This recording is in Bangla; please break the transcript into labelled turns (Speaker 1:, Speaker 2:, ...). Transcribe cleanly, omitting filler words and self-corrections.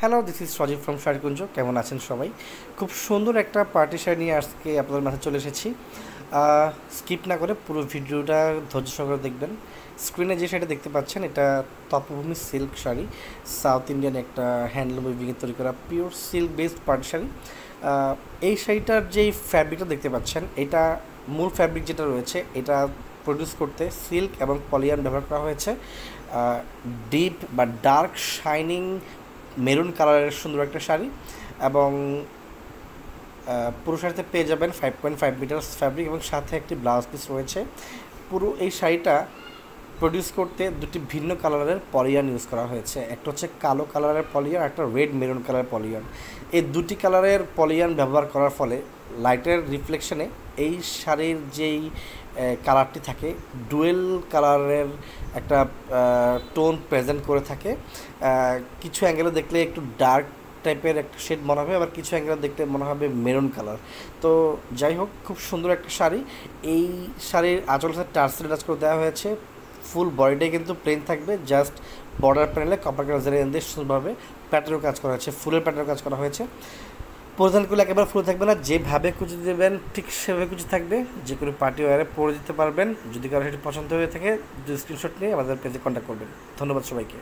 Speaker 1: Hello, this is Sajib from Sharikunja. কেমন আছেন সবাই? খুব সুন্দর একটা পার্টি শাড়ি নিয়ে আজকে আপনাদের মাঝে চলে এসেছি। স্কিপ না করে পুরো ভিডিওটা ধৈর্য সহকারে দেখবেন। স্ক্রিনে যে শাড়িটা দেখতে পাচ্ছেন, এটা তপভূমি সিল্ক শাড়ি, সাউথ ইন্ডিয়ান একটা হ্যান্ডলুম উইভিংয়ে তৈরি করা pure silk based party sari. এই শাড়িটার যেই ফ্যাব্রিকটা দেখতে পাচ্ছেন, এটা মূল ফ্যাব্রিক যেটা রয়েছে, এটা প্রডিউস করতে সিল্ক এবং পলিয়ান ব্যবহার করা হয়েছে। ডিপ বা ডার্ক শাইনিং মেরুন কালারের সুন্দর একটা শাড়ি, এবং পুরো শাড়িতে পেয়ে যাবেন 5.5 মিটার ফ্যাব্রিক এবং সাথে একটি ব্লাউজ পিস রয়েছে। পুরো এই শাড়িটা প্রডিউস করতে দুটি ভিন্ন কালারের পলিয়ান ইউজ করা হয়েছে। একটা হচ্ছে কালো কালারের পলিয়ান, একটা রেড মেরুন কালারের পলিয়ান। এই দুটি কালারের পলিয়ান ব্যবহার করার ফলে লাইটের রিফ্লেকশনে এই শাড়ির যেই কালারটি থাকে, ডুয়েল কালারের একটা টোন প্রেজেন্ট করে থাকে। কিছু অ্যাঙ্গেলে দেখলে একটু ডার্ক টাইপের একটা শেড মনে হবে, আবার কিছু অ্যাঙ্গেলে দেখলে মনে হবে মেরুন কালার। তো যাই হোক, খুব সুন্দর একটা শাড়ি। এই শাড়ির আঁচলের সাথে টার্সেল টাচ করে দেওয়া হয়েছে। ফুল বডিটাই কিন্তু প্লেন থাকবে, জাস্ট বর্ডার প্যানেলে কপার কালার জারি দিয়ে সুন্দরভাবে প্যাটার্নও কাজ করা হয়েছে, ফুলের প্যাটার্নও কাজ করা হয়েছে। প্রধান করলে একেবারে ফুল থাকবে না, যেভাবে কুচি দেবেন ঠিক সেভাবে কুচি থাকবে। যে কোনো পার্টি ওয়ারে পরে দিতে পারবেন। যদি কারো সেটি পছন্দ হয়ে থাকে, স্ক্রিনশট নিয়ে আমাদের পেজে কন্ট্যাক্ট করবেন। ধন্যবাদ সবাইকে।